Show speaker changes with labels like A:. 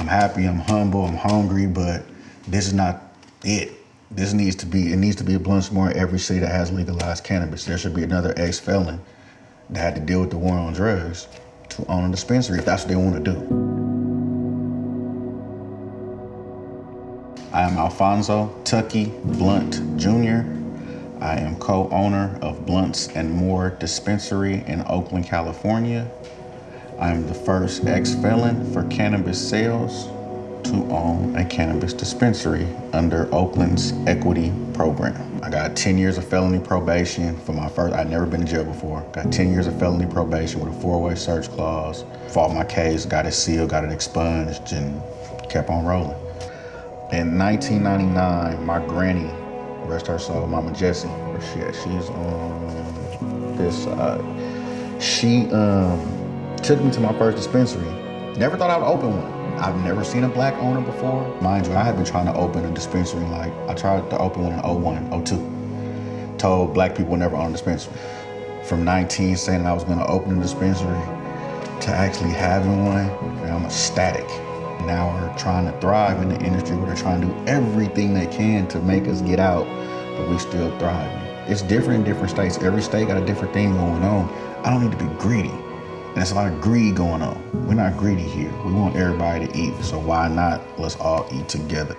A: happy, I'm humble, I'm hungry, but this is not it. It needs to be a blunt more in every city that has legalized cannabis. There should be another ex-felon that had to deal with the war on drugs to own a dispensary if that's what they want to do. I am Alfonso Tucky Blunt Jr. I am co-owner of Blunts and More Dispensary in Oakland, California. I am the first ex-felon for cannabis sales to own a cannabis dispensary under Oakland's equity program. I got 10 years of felony probation for my first, I'd never been to jail before. Got 10 years of felony probation with a 4-way search clause. Fought my case, got it sealed, got it expunged, and kept on rolling. In 1999, my granny, rest her soul, Mama Jessie, she's on this side. She took me to my first dispensary. Never thought I would open one. I've never seen a black owner before. Mind you, I had been trying to open a dispensary, like I tried to open one in 01, 02. Told black people never own a dispensary. From 19 saying I was gonna open a dispensary to actually having one, and I'm ecstatic. Now we're trying to thrive in the industry where they're trying to do everything they can to make us get out, but we still thriving. It's different in different states. Every state got a different thing going on. I don't need to be greedy. And there's a lot of greed going on. We're not greedy here. We want everybody to eat, so why not? Let's all eat together.